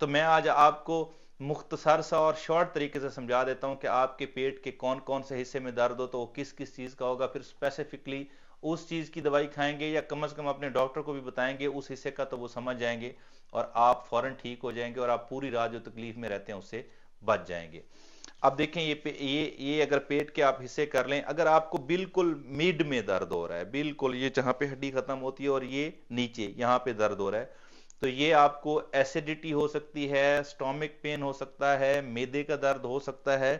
तो मैं आज आपको मुख्तसर सा और शॉर्ट तरीके से समझा देता हूं कि आपके पेट के कौन कौन से हिस्से में दर्द हो तो वो किस किस चीज का होगा, फिर स्पेसिफिकली उस चीज की दवाई खाएंगे या कम से कम अपने डॉक्टर को भी बताएंगे उस हिस्से का, तो वो समझ जाएंगे और आप फौरन ठीक हो जाएंगे और आप पूरी रात जो तकलीफ में रहते हैं उससे बच जाएंगे। अब देखें ये अगर पेट के आप हिस्से कर लें, अगर आपको बिल्कुल मिड में दर्द हो रहा है, बिल्कुल ये जहां पे हड्डी खत्म होती है और ये नीचे यहां पे दर्द हो रहा है, तो ये आपको एसिडिटी हो सकती है, स्टोमिक पेन हो सकता है, मैदे का दर्द हो सकता है,